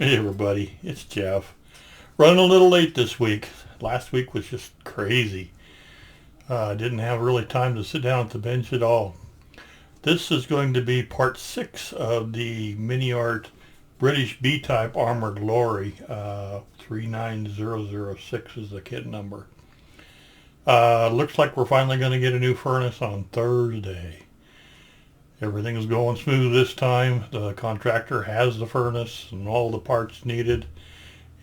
Hey everybody, it's Jeff. Running a little late this week. Last week was just crazy. I didn't have really time to sit down at the bench at all. This is going to be part 6 of the MiniArt British B-type armored lorry. 39006 is the kit number. Looks like we're finally going to get a new furnace on Thursday. Everything's going smooth this time. The contractor has the furnace and all the parts needed.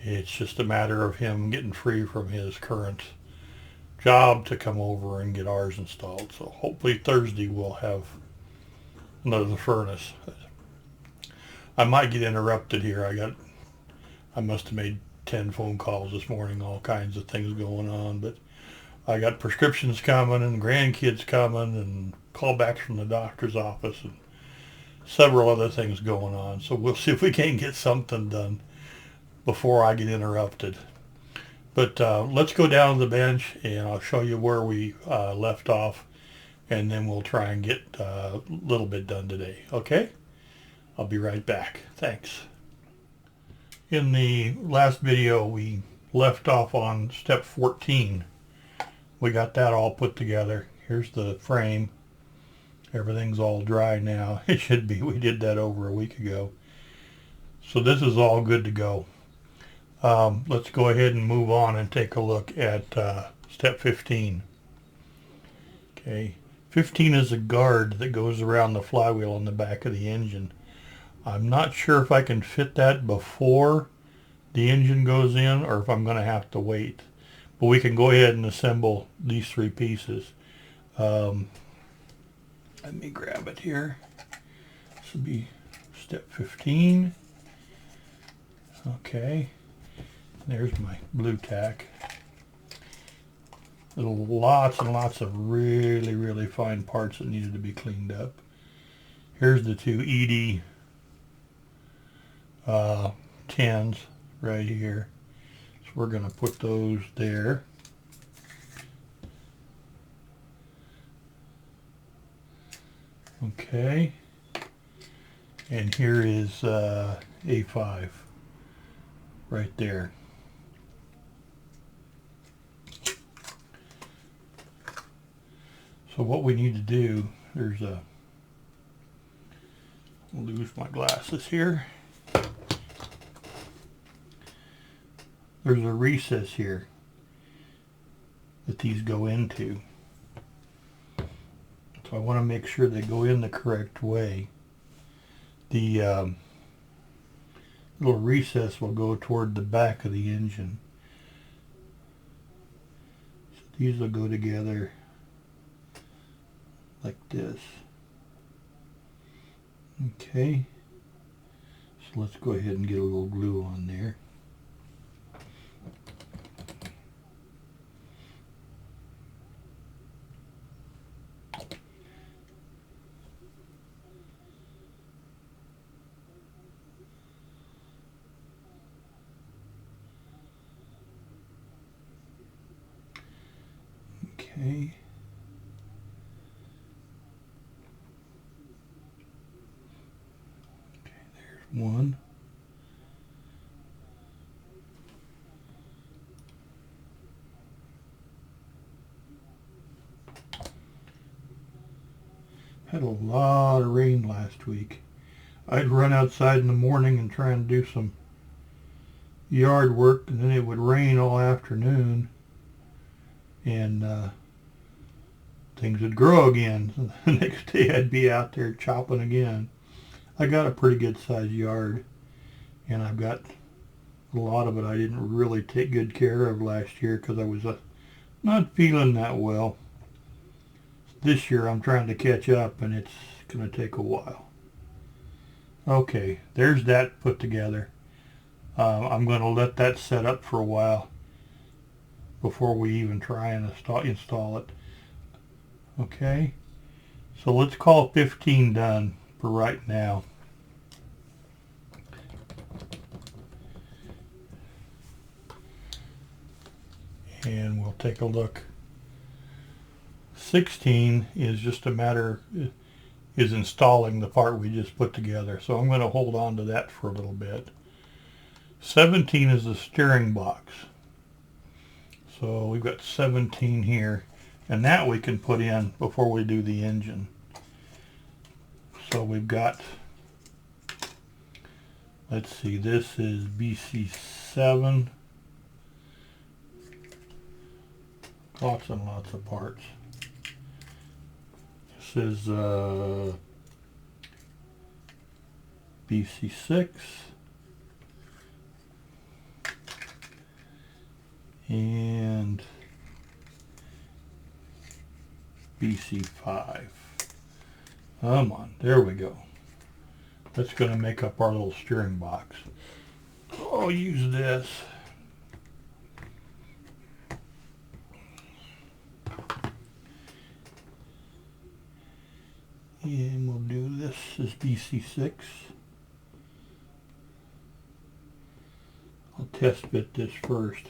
It's just a matter of him getting free from his current job to come over and get ours installed. So hopefully Thursday we'll have another furnace. I might get interrupted here. I must have made 10 phone calls this morning, all kinds of things going on, but I got prescriptions coming and grandkids coming and callbacks from the doctor's office and several other things going on. So we'll see if we can get something done before I get interrupted. But let's go down to the bench and I'll show you where we left off, and then we'll try and get a little bit done today. Okay? I'll be right back. Thanks. In the last video we left off on step 14. We got that all put together. Here's the frame. Everything's all dry now. It should be. We did that over a week ago. So this is all good to go. Let's go ahead and move on and take a look at step 15. Okay. 15 is a guard that goes around the flywheel on the back of the engine. I'm not sure if I can fit that before the engine goes in or if I'm going to have to wait. But we can go ahead and assemble these 3 pieces. Let me grab it here. This will be step 15. Okay. There's my blue tack. Lots and lots of really, really fine parts that needed to be cleaned up. Here's the 2 ED 10s right here. So we're going to put those there. Okay. And here is A5 right there. So what we need to do, I'll lose my glasses here. There's a recess here that these go into. So I want to make sure they go in the correct way. The little recess will go toward the back of the engine. So these will go together like this. Okay. So let's go ahead and get a little glue on there. Okay. Okay, there's one. Had a lot of rain last week. I'd run outside in the morning and try and do some yard work, and then it would rain all afternoon, and things would grow again. The next day I'd be out there chopping again. I got a pretty good sized yard, and I've got a lot of it I didn't really take good care of last year because I was not feeling that well. This year I'm trying to catch up, and it's going to take a while. Okay, there's that put together. I'm going to let that set up for a while before we even try and install it. Okay, so let's call 15 done for right now. And we'll take a look. 16 is just a matter, is installing the part we just put together. So I'm going to hold on to that for a little bit. 17 is the steering box. So we've got 17 here, and that we can put in before we do the engine. So we've got, let's see, this is BC7. Lots and lots of parts. This is BC6. And BC5. Come on, there we go. That's going to make up our little steering box. I'll use this. And we'll do this as BC6. I'll test fit this first.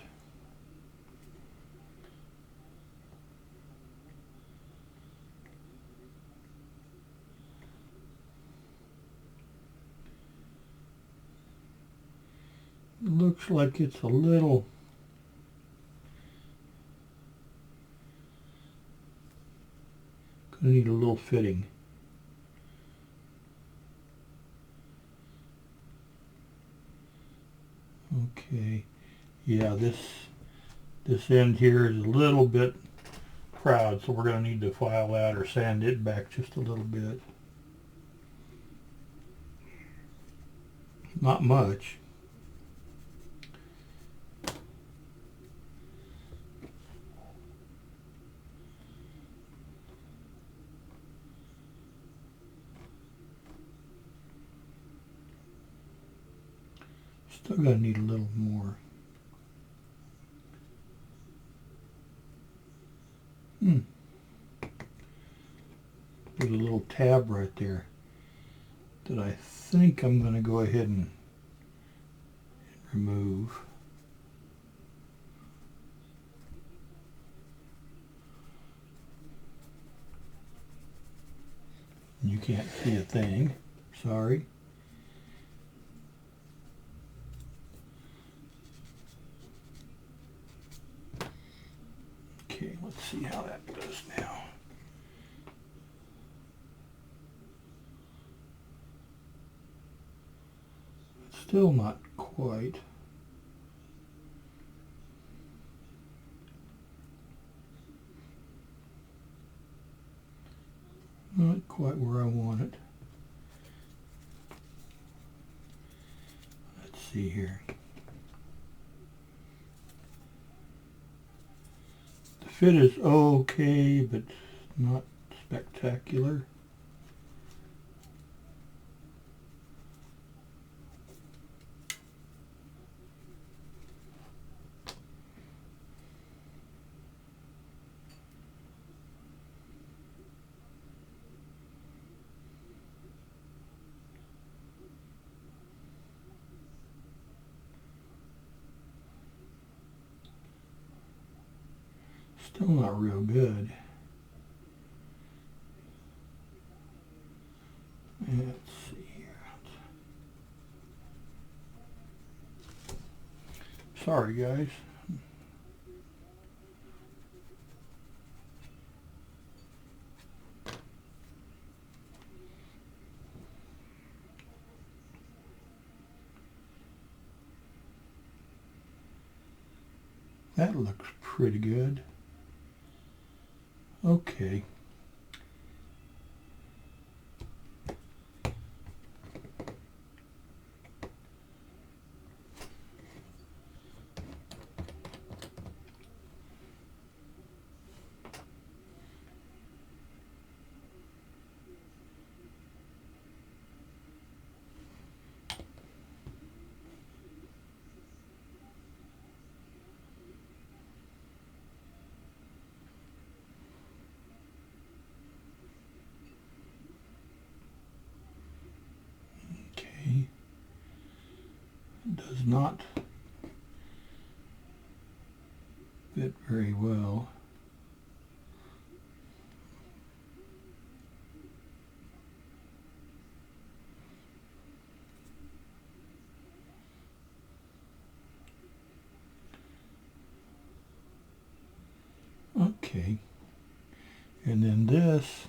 Looks like it's a little gonna need a little fitting. Okay, yeah, this end here is a little bit proud, so we're gonna need to file that or sand it back just a little bit. Not much. Still gonna need a little more. There's a little tab right there that I think I'm gonna go ahead and remove. You can't see a thing, sorry. Okay, let's see how that goes now. Still not quite. Not quite where I want it. Let's see here. The fit is okay, but not spectacular. Still not real good. Let's see here. Sorry, guys. That looks pretty good. Okay. Does not fit very well. Okay. And then this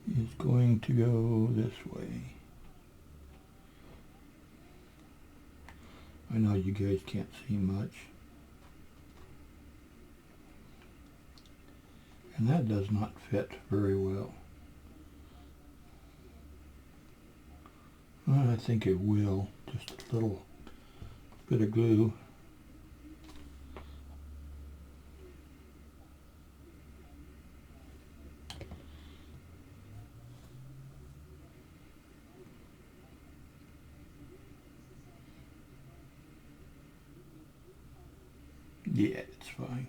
is going to go this way. I know you guys can't see much. And that does not fit very well. I think it will. Just a little bit of glue. Yeah, it's fine.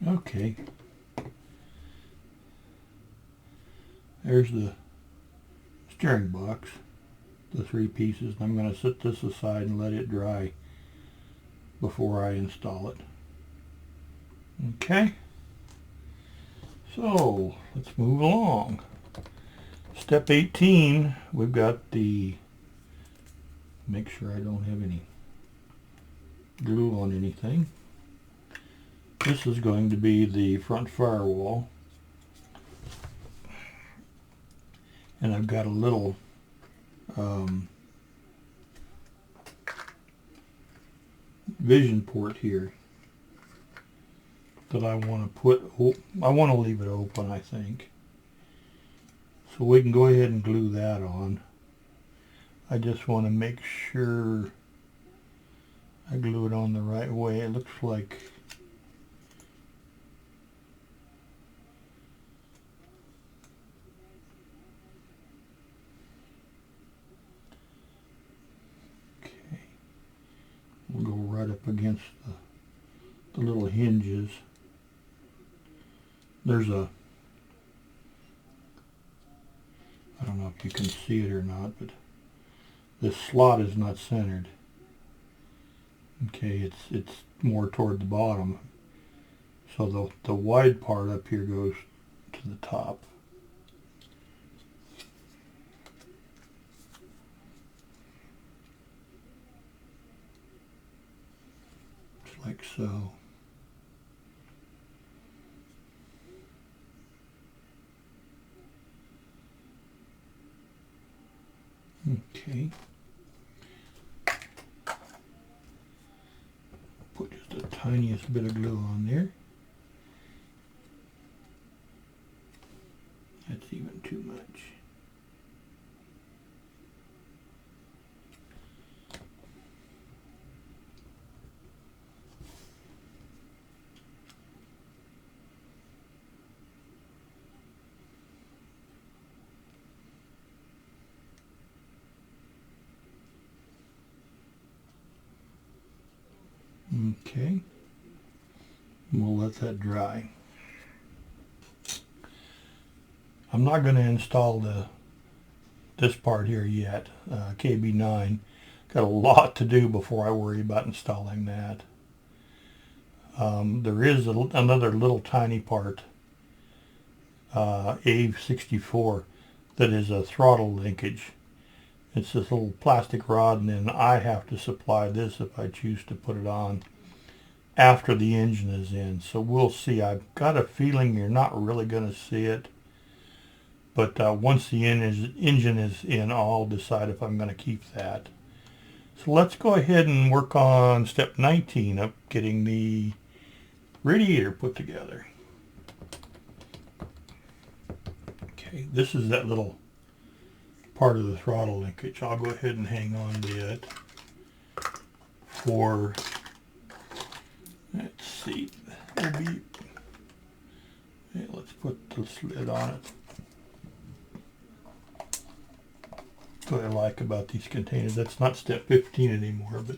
Okay. There's the steering box, the 3 pieces. I'm going to set this aside and let it dry before I install it. Okay. So, let's move along. Step 18, we've got the, make sure I don't have any glue on anything. This is going to be the front firewall. And I've got a little vision port here that I want to put, I want to leave it open, I think. So we can go ahead and glue that on. I just want to make sure I glue it on the right way. It looks like we'll go right up against the little hinges. There's a, I don't know if you can see it or not, but this slot is not centered. Okay, it's more toward the bottom. So the wide part up here goes to the top. Like so. Okay. Put just the tiniest bit of glue on there. That's even too much. Okay, we'll let that dry. I'm not going to install this part here yet, KB9. Got a lot to do before I worry about installing that. There is another little tiny part, A64, that is a throttle linkage. It's this little plastic rod, and then I have to supply this if I choose to put it on after the engine is in. So we'll see. I've got a feeling you're not really going to see it. But once the engine is in, I'll decide if I'm going to keep that. So let's go ahead and work on step 19 of getting the radiator put together. Okay, this is that little part of the throttle linkage. I'll go ahead and hang on to it for, let's see, it'll be, okay, let's put the lid on it. What I like about these containers, that's not step 15 anymore, but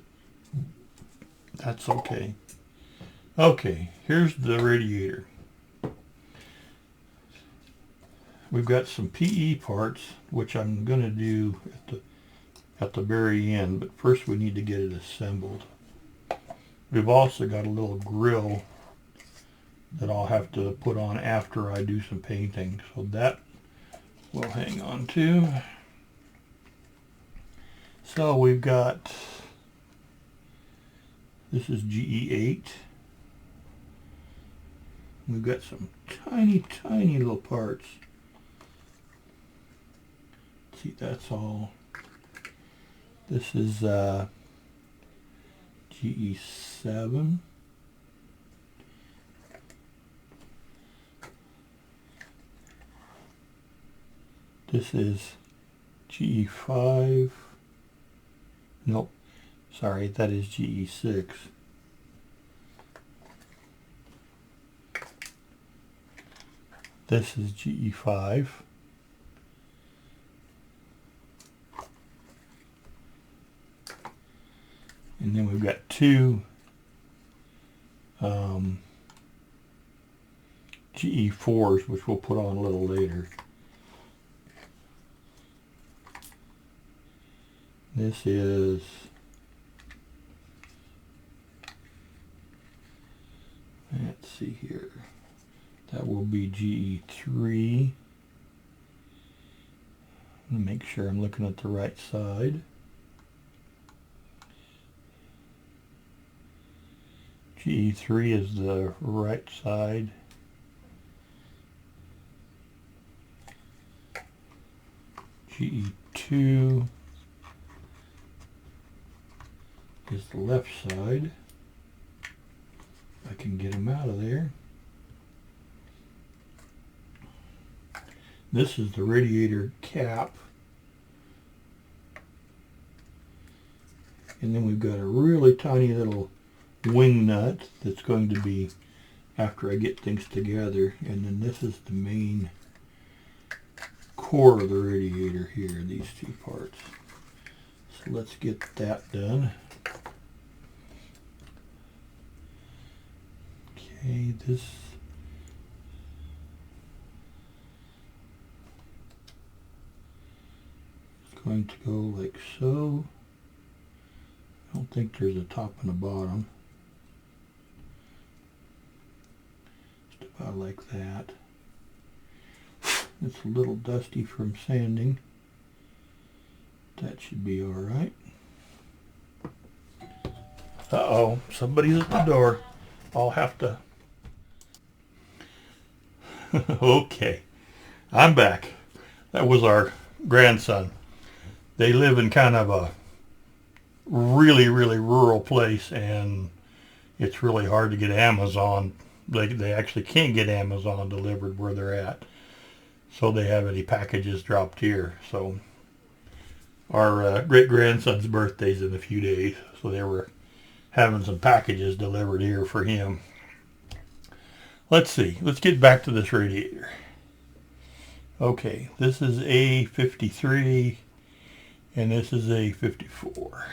that's okay. Okay, here's the radiator. We've got some PE parts, which I'm going to do at the very end, but first we need to get it assembled. We've also got a little grill that I'll have to put on after I do some painting, so that we'll hang on to. So we've got, this is GE8. We've got some tiny, tiny little parts. See, that's all. This is GE7. This is GE5. Nope, sorry, that is GE6. This is GE5. And then we've got two GE4s, which we'll put on a little later. This is let's see here. That will be GE3. Make sure I'm looking at the right side. GE3 is the right side. GE2 is the left side. I can get them out of there. This is the radiator cap. And then we've got a really tiny little wing nut that's going to be after I get things together. And then this is the main core of the radiator here, these two parts. So let's get that done. Okay, this is going to go like so. I don't think there's a top and a bottom. Just about like that. It's a little dusty from sanding. That should be all right. Uh-oh, somebody's at the door. I'll have to... Okay, I'm back. That was our grandson. They live in kind of a really, really rural place, and it's really hard to get Amazon. They actually can't get Amazon delivered where they're at. So they have any packages dropped here. So our great-grandson's birthday's in a few days, so they were having some packages delivered here for him. Let's see. Let's get back to this radiator. Okay, this is A53 and this is A54.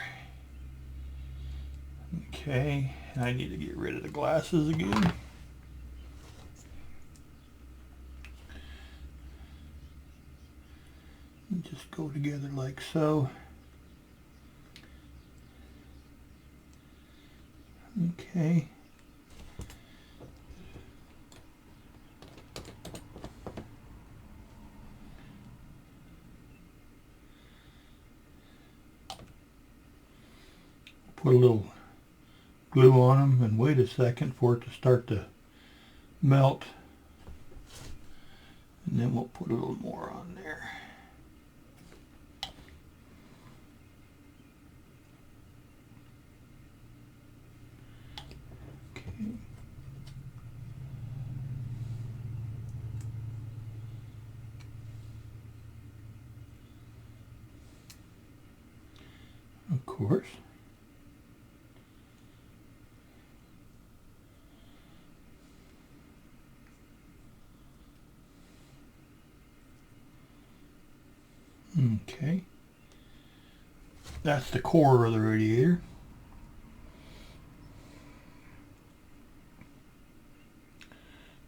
Okay, I need to get rid of the glasses again. And just go together like so. Okay. Put a little glue on them and wait a second for it to start to melt. And then we'll put a little more on there. Of course. Okay. That's the core of the radiator.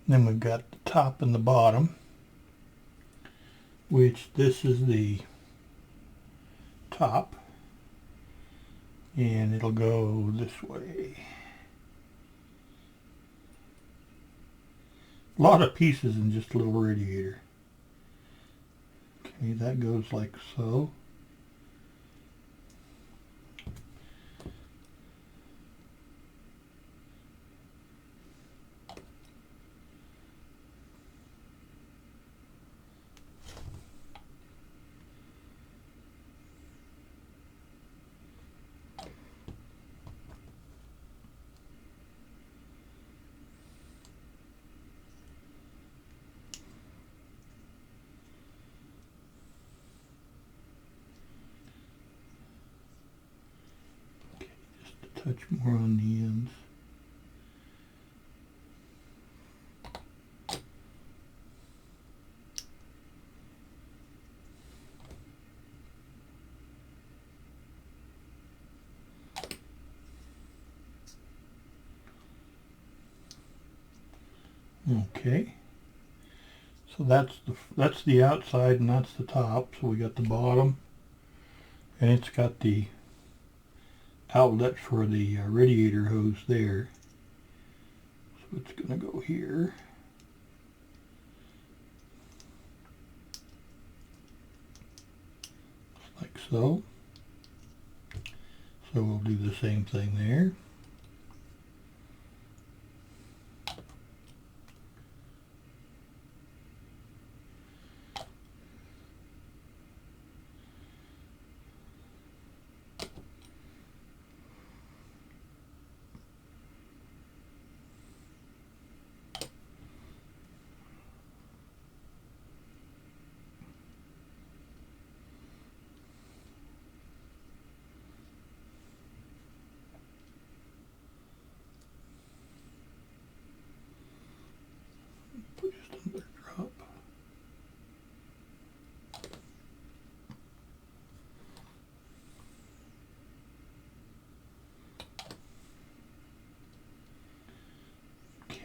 Then we've got the top and the bottom, which this is the top, and it'll go this way. A lot of pieces in just a little radiator. Okay, that goes like so. touch more on the ends. Okay, so that's the outside and that's the top. So we got the bottom, and it's got the outlet for the radiator hose there. So it's going to go here. Just like so. So we'll do the same thing there.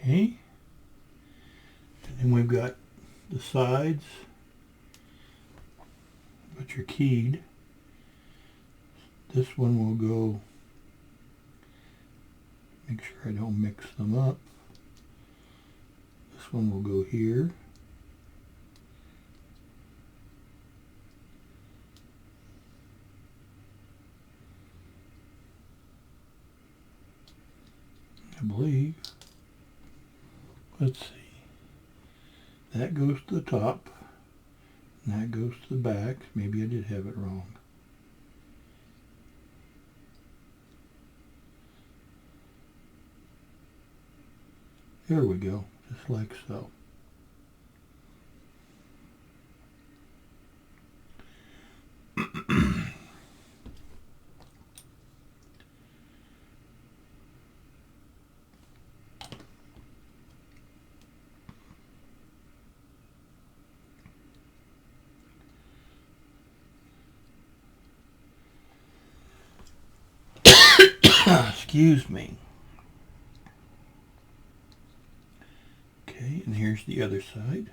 Okay, and then we've got the sides, which are keyed. This one will go, make sure I don't mix them up. This one will go here. I believe. Let's see. That goes to the top, and that goes to the back. Maybe I did have it wrong. There we go, just like so. Excuse me. Okay, and here's the other side.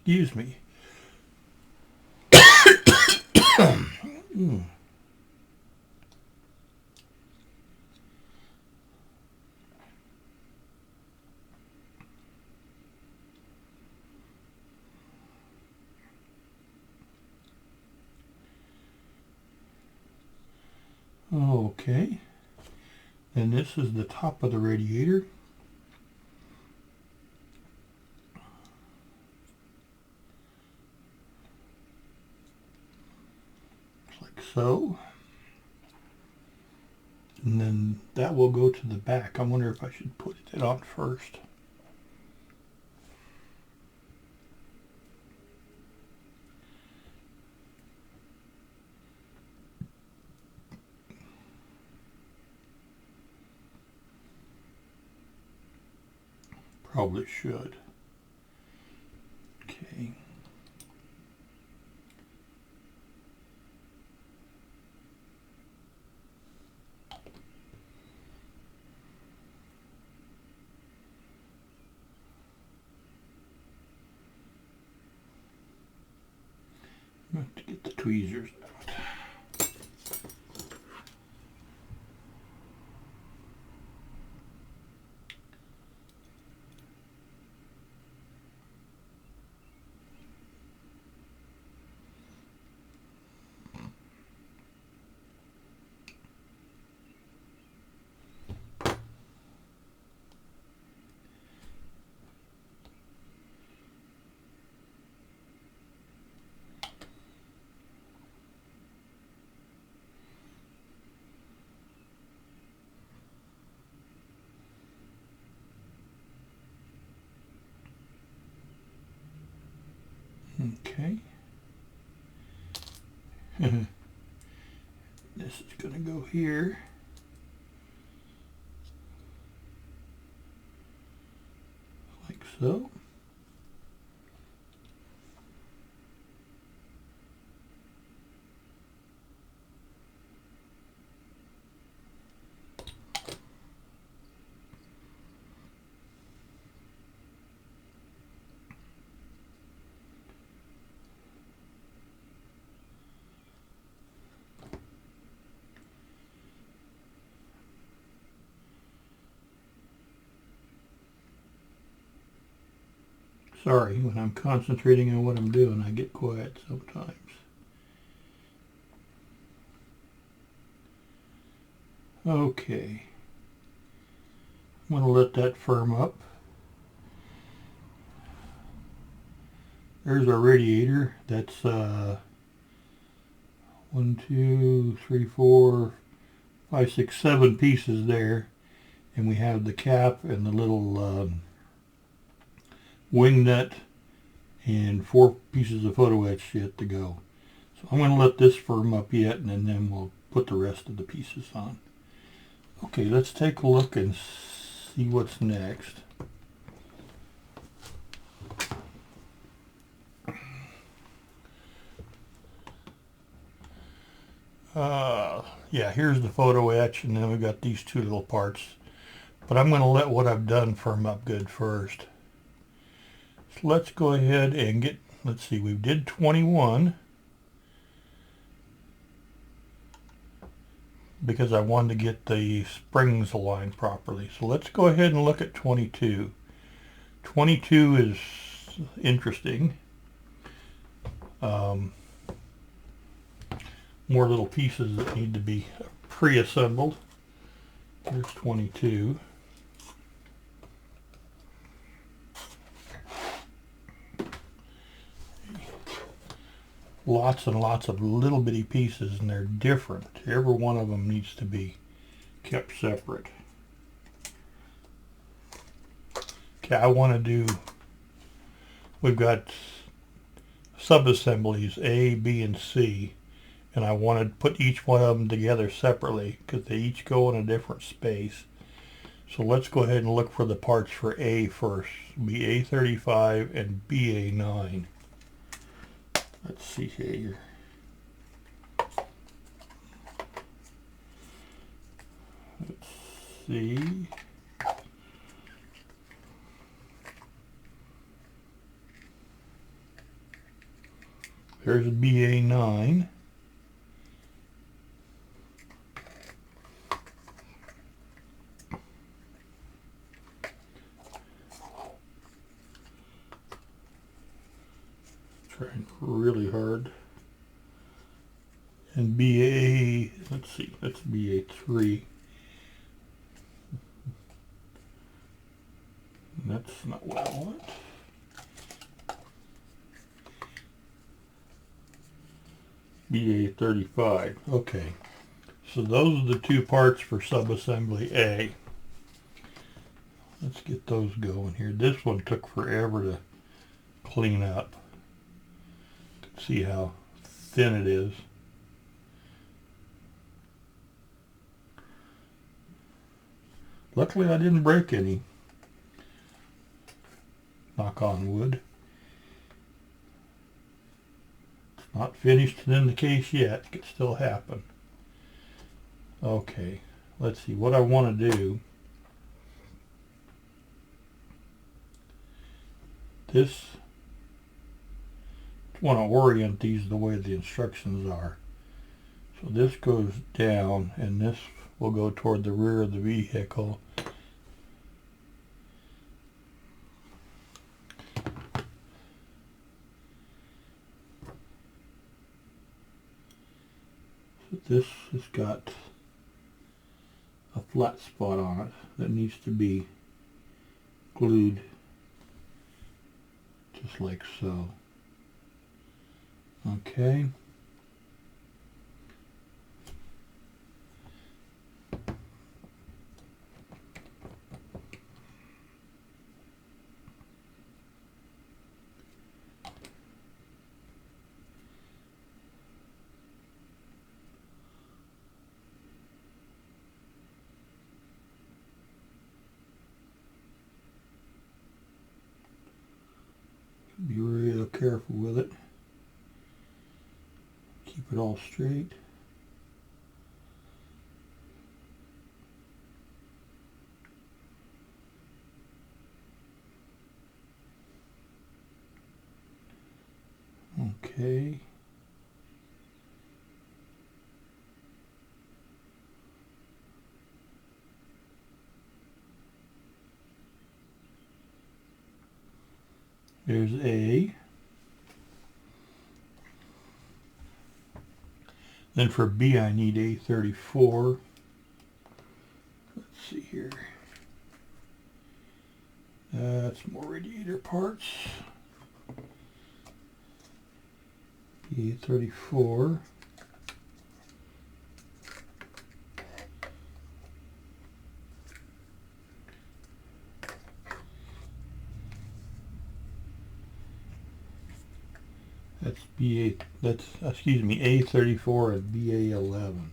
Excuse me. Okay, and this is the top of the radiator. Like so. And then that will go to the back. I wonder if I should put it on first. Probably should. Okay. I have to get the tweezers out. Okay. This is going to go here. Like so. Sorry, when I'm concentrating on what I'm doing, I get quiet sometimes. Okay. I'm going to let that firm up. There's our radiator. That's 1, 2, 3, 4, 5, 6, 7 pieces there. And we have the cap and the little wing nut and 4 pieces of photo etch yet to go. So I'm going to let this firm up yet, and then we'll put the rest of the pieces on. Okay, let's take a look and see what's next. Yeah, here's the photo etch, and then we've got these 2 little parts. But I'm going to let what I've done firm up good first. So let's go ahead and get, let's see, we did 21 because I wanted to get the springs aligned properly. So let's go ahead and look at 22. 22 is interesting. More little pieces that need to be pre-assembled. Here's 22. Lots and lots of little bitty pieces, and they're different. Every one of them needs to be kept separate. Okay, I want to do, we've got sub-assemblies A, B, and C, and I want to put each one of them together separately because they each go in a different space. So let's go ahead and look for the parts for A first. It'll be A35 and BA9. Let's see here. Let's see. There's BA9. Trying really hard. And BA, let's see, that's BA3. That's not what I want. BA35. Okay. So those are the 2 parts for sub-assembly A. Let's get those going here. This one took forever to clean up. See how thin it is. Luckily I didn't break any. Knock on wood. It's not finished and in the case yet. It could still happen. Okay, let's see what I want to do. This, I want to orient these the way the instructions are. So this goes down, and this will go toward the rear of the vehicle. So this has got a flat spot on it that needs to be glued just like so. Okay. Be real careful with it. Keep it all straight. Okay. There's A. Then for B I need A34. Let's see here. That's more radiator parts. A34. That's BA, that's, excuse me, A34 and BA11.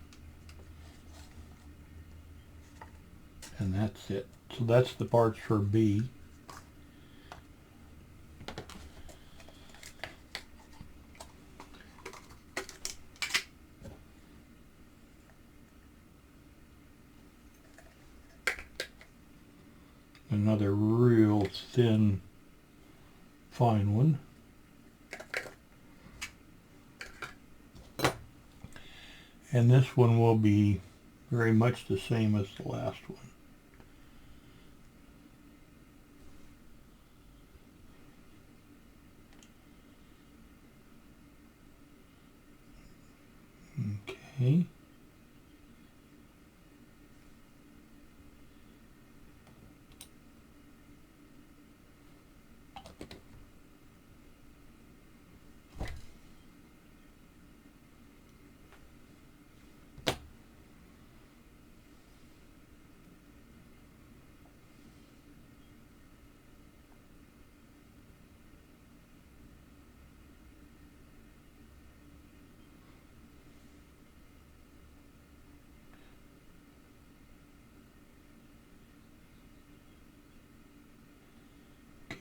And that's it. So that's the parts for B. Another real thin, fine one. And this one will be very much the same as the last one. Okay.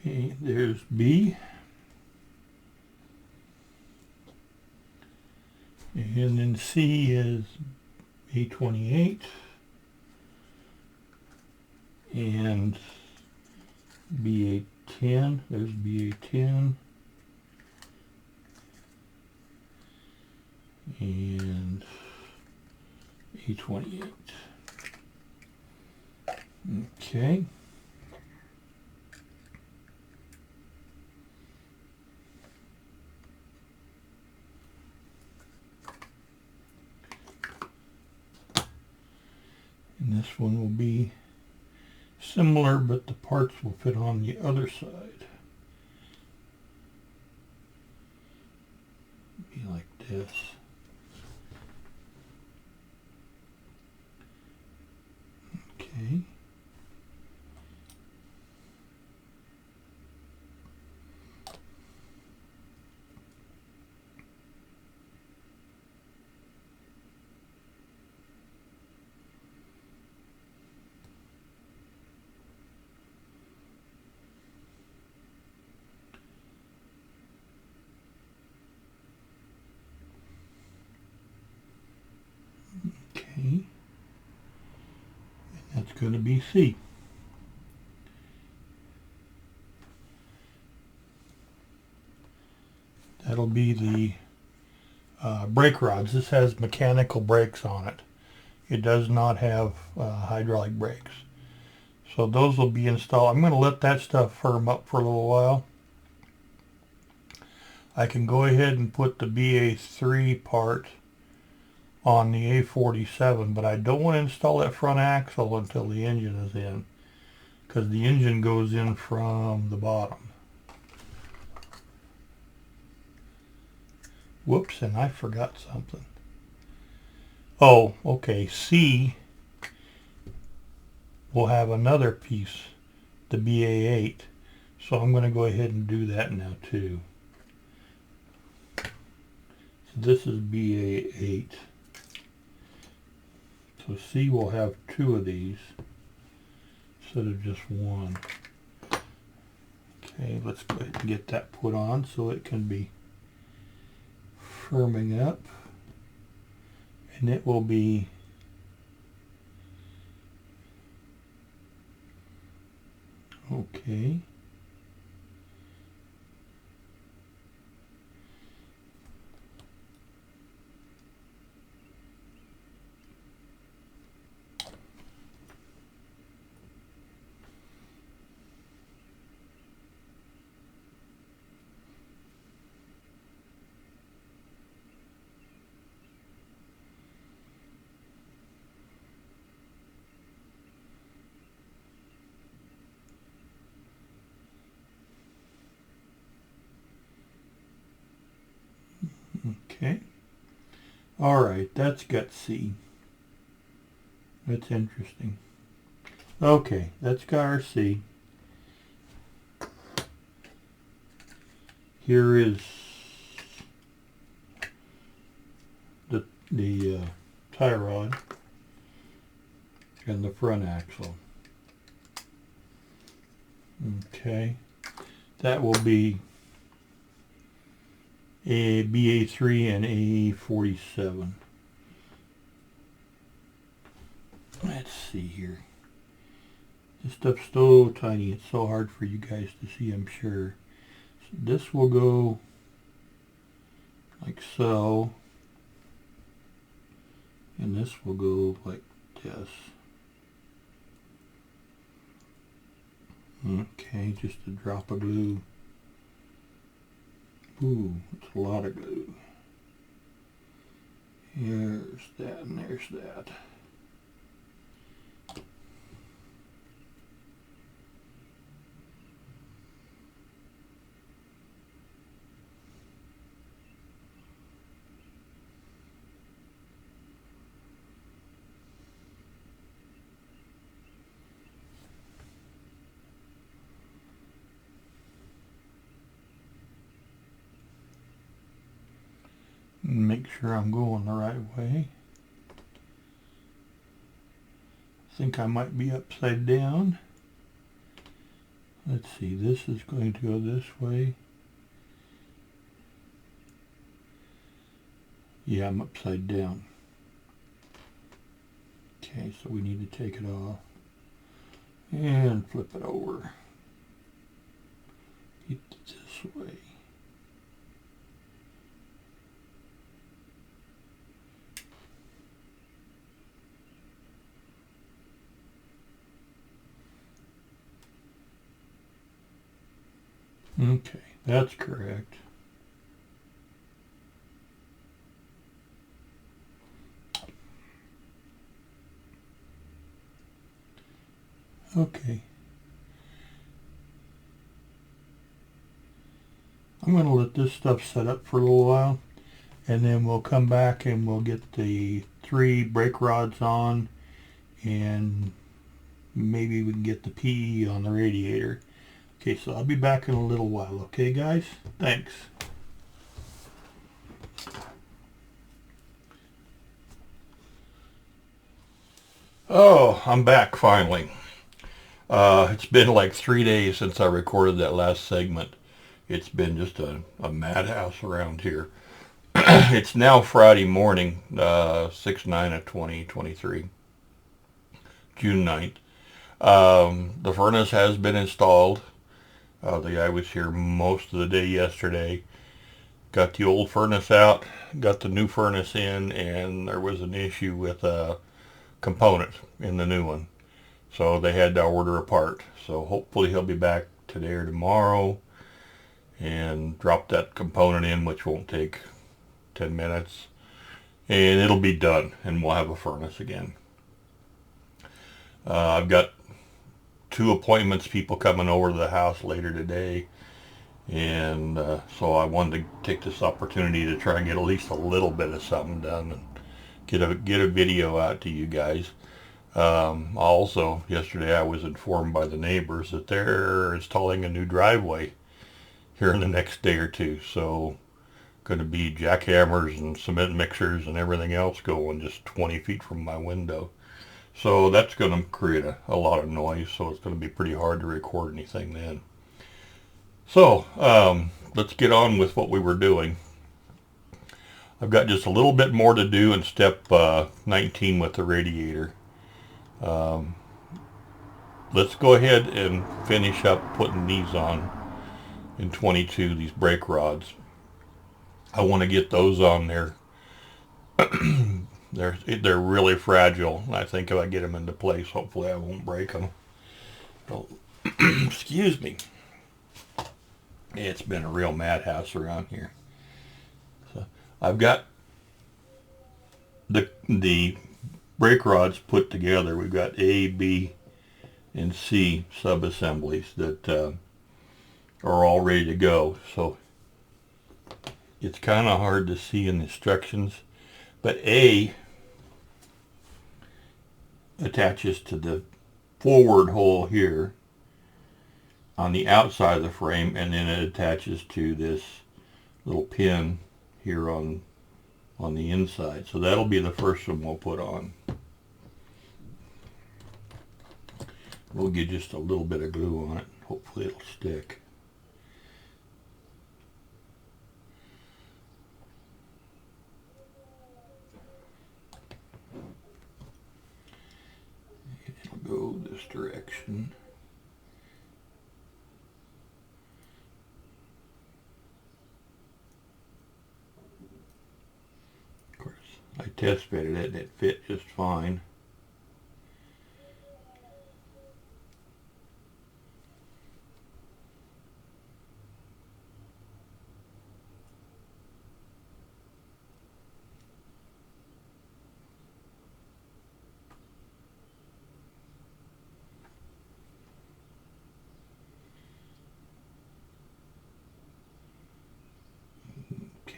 Okay, there's B. And then C is A28. And BA10, there's BA10. And A28. Okay. And this one will be similar, but the parts will fit on the other side. Be like this. Okay. Okay, and that's going to be C. That'll be the brake rods. This has mechanical brakes on it. It does not have hydraulic brakes. So those will be installed. I'm going to let that stuff firm up for a little while. I can go ahead and put the BA3 part on the A47, but I don't want to install that front axle until the engine is in, because the engine goes in from the bottom. Whoops, and I forgot something. Oh, okay, C will have another piece, the BA8, so I'm going to go ahead and do that now too. So this is BA8. So C will have two of these instead of just one. Okay, let's go ahead and get that put on so it can be firming up, and it will be okay. Okay. Alright, that's got C. That's interesting. Okay, that's got our C. Here is the tie rod and the front axle. Okay, that will be a BA3 and A47. Let's see here. This stuff's so tiny, it's so hard for you guys to see, I'm sure. So this will go like so, and this will go like this. Okay, just a drop of glue. Ooh, it's a lot of glue. Here's that and there's that. Make sure I'm going the right way. I think I might be upside down. Let's see, this is going to go this way. Yeah, I'm upside down. Okay, so we need to take it off and flip it over. Get it this way. Okay, that's correct. Okay. I'm going to let this stuff set up for a little while, and then we'll come back and we'll get the 3 brake rods on, and maybe we can get the PE on the radiator. Okay, so I'll be back in a little while, okay guys? Thanks. Oh, I'm back finally. It's been like 3 days since I recorded that last segment. It's been just a madhouse around here. It's now Friday morning, 6/9 of 2023, June 9th. The furnace has been installed. The guy was here most of the day yesterday. Got the old furnace out, got the new furnace in, and there was an issue with a component in the new one. So they had to order a part. So hopefully he'll be back today or tomorrow and drop that component in, which won't take 10 minutes. And it'll be done, and we'll have a furnace again. I've got 2 appointments, people coming over to the house later today, and so I wanted to take this opportunity to try and get at least a little bit of something done and get a video out to you guys. Also, yesterday I was informed by the neighbors that they're installing a new driveway here in the next day or two, so going to be jackhammers and cement mixers and everything else going just 20 feet from my window. So that's going to create a lot of noise, so it's going to be pretty hard to record anything then. So, let's get on with what we were doing. I've got just a little bit more to do in step 19 with the radiator. Let's go ahead and finish up putting these on in 22, these brake rods. I want to get those on there. They're really fragile. I think if I get them into place, hopefully I won't break them. Oh, excuse me. It's been a real madhouse around here. So I've got the brake rods put together. We've got A, B, and C sub-assemblies that are all ready to go. So it's kind of hard to see in the instructions, but A attaches to the forward hole here on the outside of the frame, and then it attaches to this little pin here on the inside. So that'll be the first one we'll put on. We'll get just a little bit of glue on it. Hopefully it'll stick. It'll go this direction. Of course, I test fitted it and it fit just fine.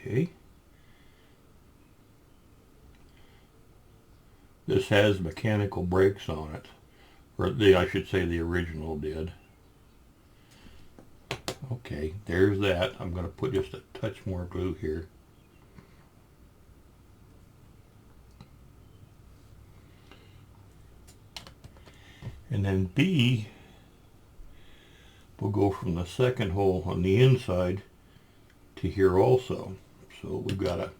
Okay. This has mechanical brakes on it, or I should say the original did. Okay, there's that. I'm going to put just a touch more glue here. And then B will go from the second hole on the inside to here also. So we've got to,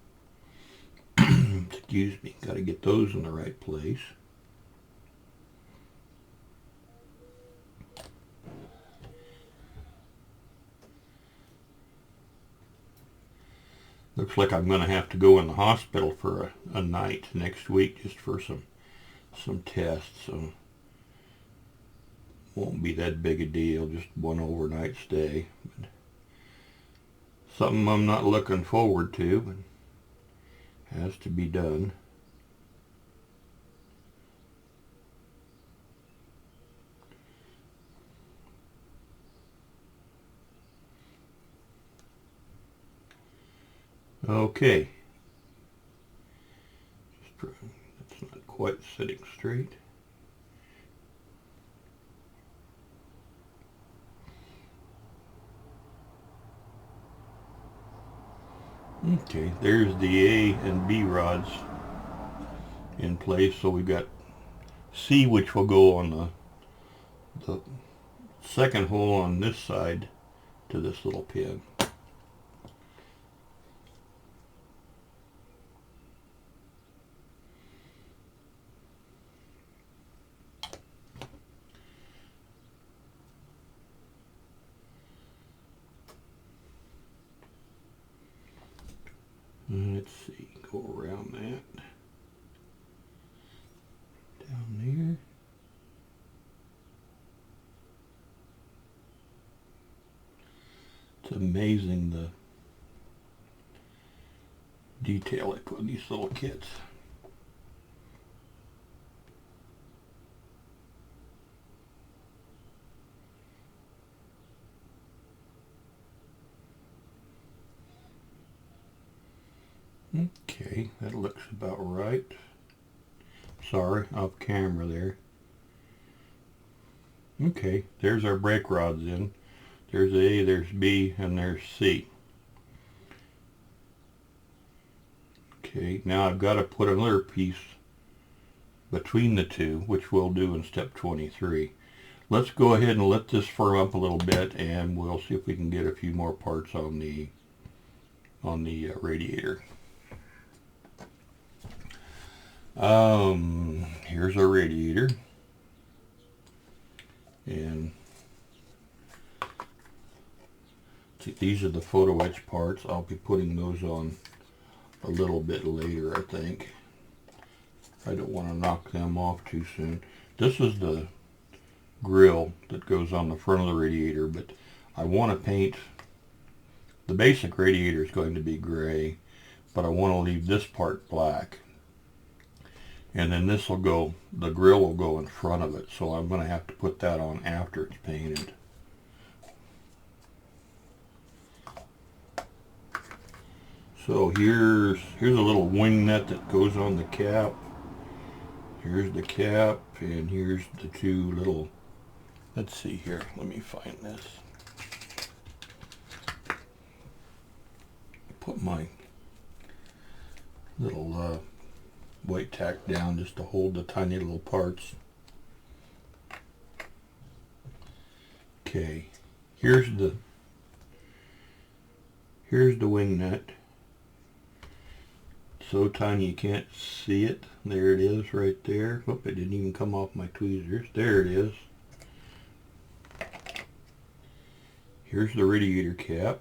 excuse me, got to get those in the right place. Looks like I'm going to have to go in the hospital for a night next week just for some tests. So won't be that big a deal, just one overnight stay. But something I'm not looking forward to, but has to be done. Okay. That's not quite sitting straight. Okay, there's the A and B rods in place. So we've got C, which will go on the second hole on this side to this little pin. Let's see, go around that. Down there. It's amazing the detail they put in these little kits. Okay, that looks about right. Sorry, off camera there. Okay, there's our brake rods in. There's A, there's B, and there's C. Okay, now I've got to put another piece between the two, which we'll do in step 23. let's go ahead and let this firm up a little bit, and we'll see if we can get a few more parts on the radiator. Here's our radiator, and these are the photo etch parts. I'll be putting those on a little bit later, I think. I don't want to knock them off too soon. This is the grill that goes on the front of the radiator, but I want to paint. The basic radiator is going to be gray, but I want to leave this part black. And then this will go, the grill will go in front of it, so I'm going to have to put that on after it's painted. So here's a little wing nut that goes on the cap. Here's the cap, and here's the two little, let's see here, let me find this. Put my little white tack down just to hold the tiny little parts. Okay, here's the wing nut. So tiny you can't see it. There it is right there. Oop, it didn't even come off my tweezers. There it is. Here's the radiator cap.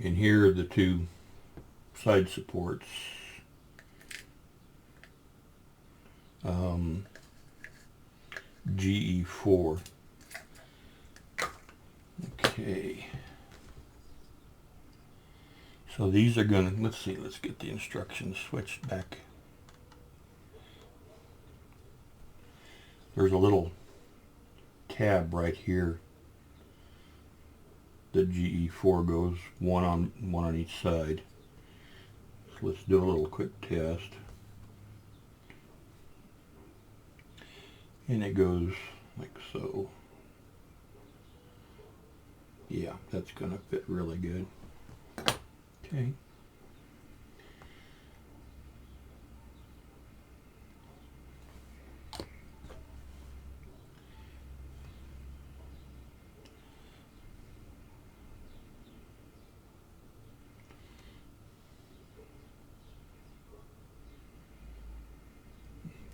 And here are the two side supports. GE4. Okay. So these are gonna, let's see, let's get the instructions switched back. There's a little tab right here. The GE4 goes one on each side. So let's do a little quick test. And it goes like so. Yeah, that's gonna fit really good. Okay.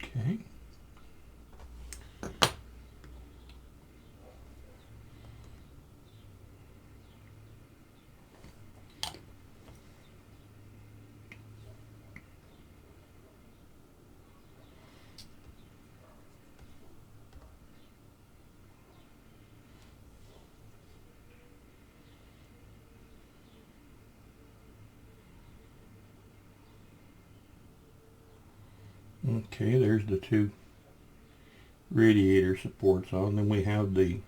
Okay. Okay, there's the two radiator supports on. Then we have the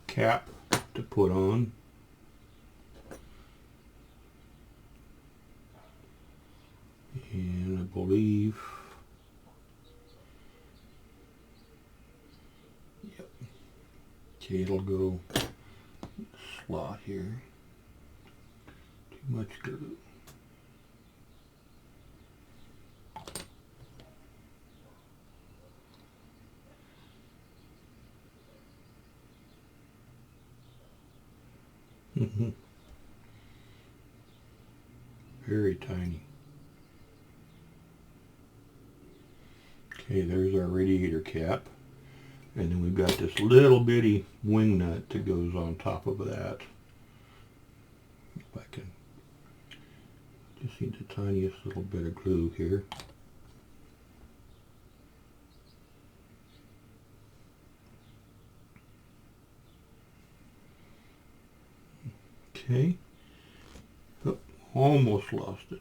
cap to put on. And I believe, yep, okay, it'll go slot here. Too much glue. Very tiny. Okay, there's our radiator cap. And then we've got this little bitty wing nut that goes on top of that. If I can, just need the tiniest little bit of glue here. Okay. Oh, almost lost it.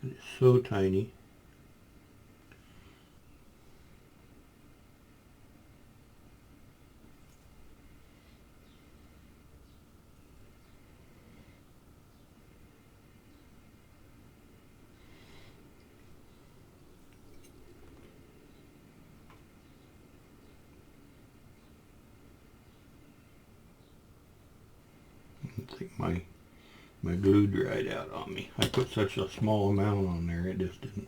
It's so tiny. I think my My glue dried out on me. I put such a small amount on there, it just didn't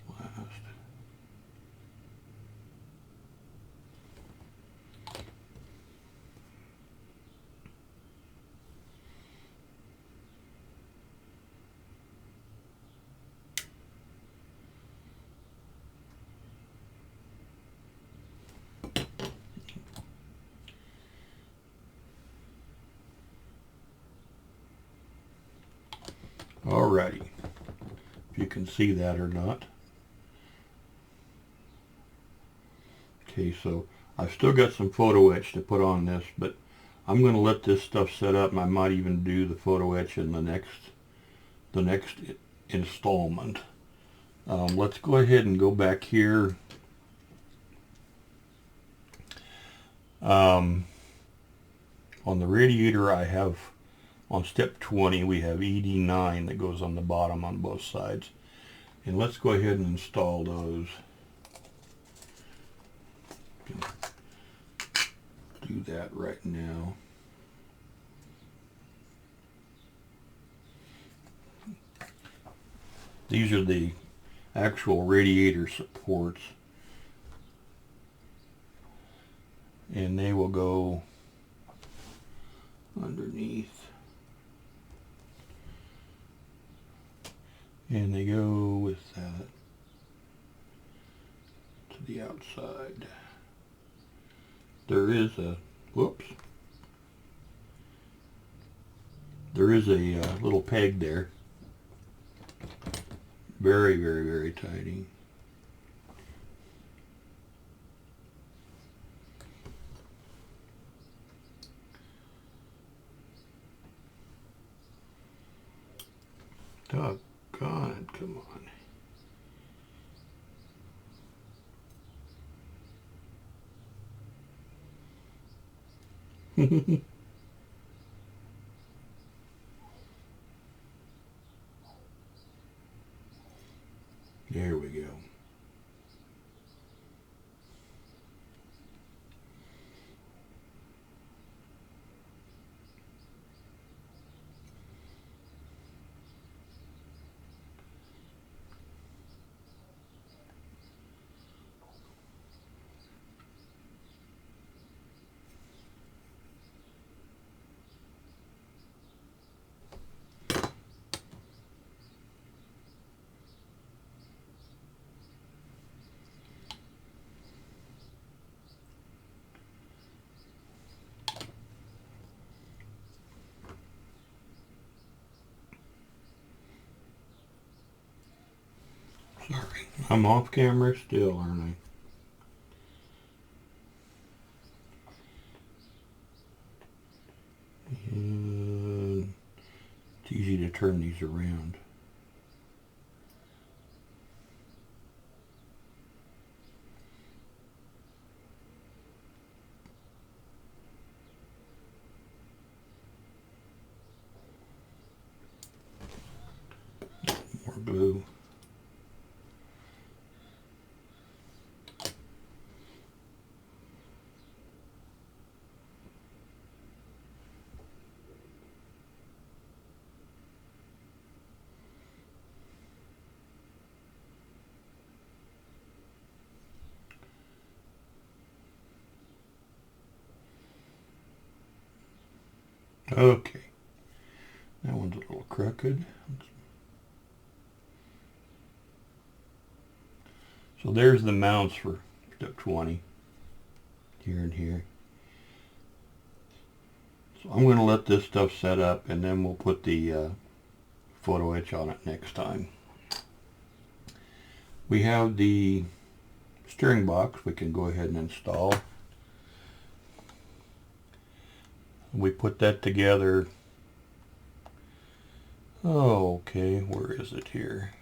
last. Alrighty, if you can see that or not. Okay, so I've still got some photo etch to put on this, but I'm going to let this stuff set up, and I might even do the photo etch in the next installment. Let's go ahead and go back here. On the radiator, I have on step 20 we have ED9 that goes on the bottom on both sides, and let's go ahead and install those. Do that right now. These are the actual radiator supports, and they will go underneath, and they go with that to the outside. There is a, whoops, there is a little peg there. Very, very, very tidy. Doggone it, come on. There we go. Sorry, I'm off camera still, aren't I? And it's easy to turn these around. More glue. Okay, that one's a little crooked. So there's the mounts for step 20, here and here. So I'm going to let this stuff set up, and then we'll put the photo etch on it next time. We have the steering box we can go ahead and install. We put that together. Oh, okay, where is it here?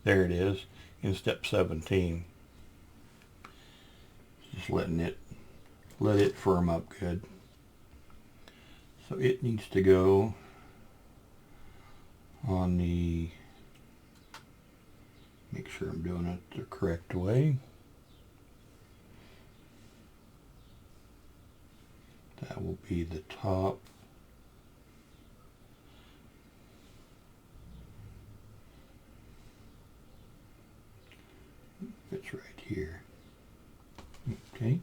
There it is in step 17. Just letting it, let it firm up good. So it needs to go on the, make sure I'm doing it the correct way. That will be the top. It's right here. Okay.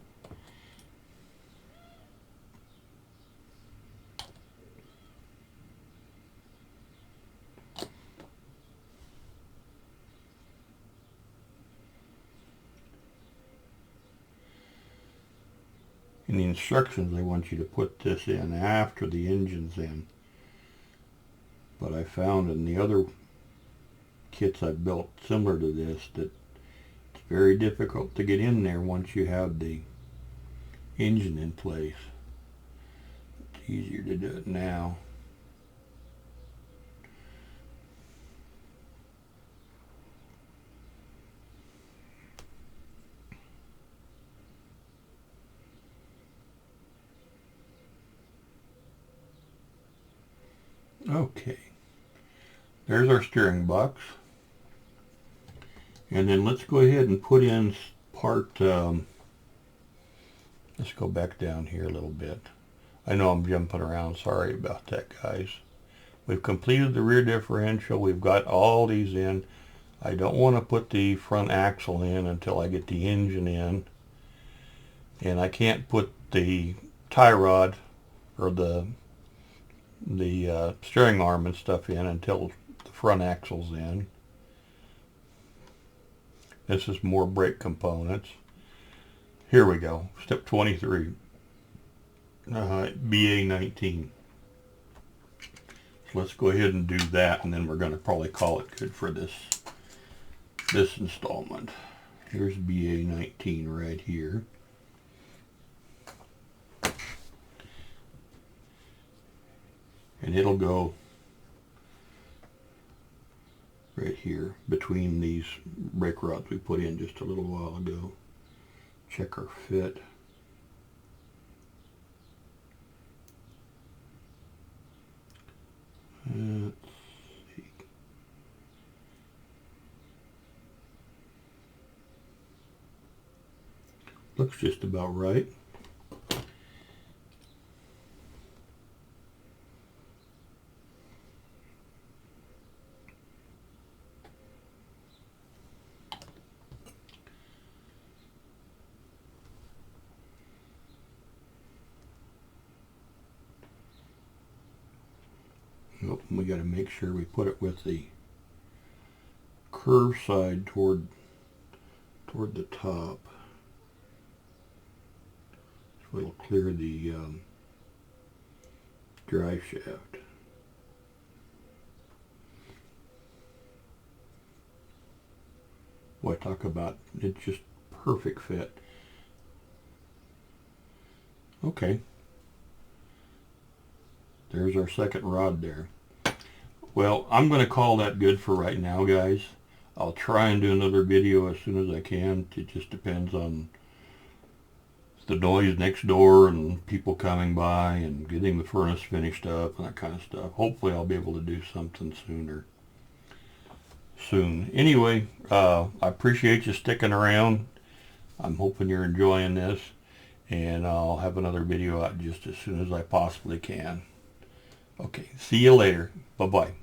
In the instructions, they want you to put this in after the engine's in. But I found in the other kits I've built similar to this that it's very difficult to get in there once you have the engine in place. It's easier to do it now. Okay, there's our steering box. And then let's go ahead and put in part, let's go back down here a little bit. I know I'm jumping around, sorry about that, guys. We've completed the rear differential, we've got all these in. I don't want to put the front axle in until I get the engine in. And I can't put the tie rod or the steering arm and stuff in until the front axle's in. This is more brake components. Here we go, step 23, BA19. So let's go ahead and do that, and then we're going to probably call it good for this installment. Here's BA19 right here. And it'll go right here between these brake rods we put in just a little while ago. Check our fit. Let's see. Looks just about right. Nope, we got to make sure we put it with the curve side toward the top, so it'll clear the drive shaft. Boy, talk about it's just perfect fit. Okay. There's our second rod there. Well, I'm going to call that good for right now, guys. I'll try and do another video as soon as I can. It just depends on the noise next door and people coming by and getting the furnace finished up and that kind of stuff. Hopefully I'll be able to do something soon. Anyway, I appreciate you sticking around. I'm hoping you're enjoying this, and I'll have another video out just as soon as I possibly can. Okay, see you later. Bye-bye.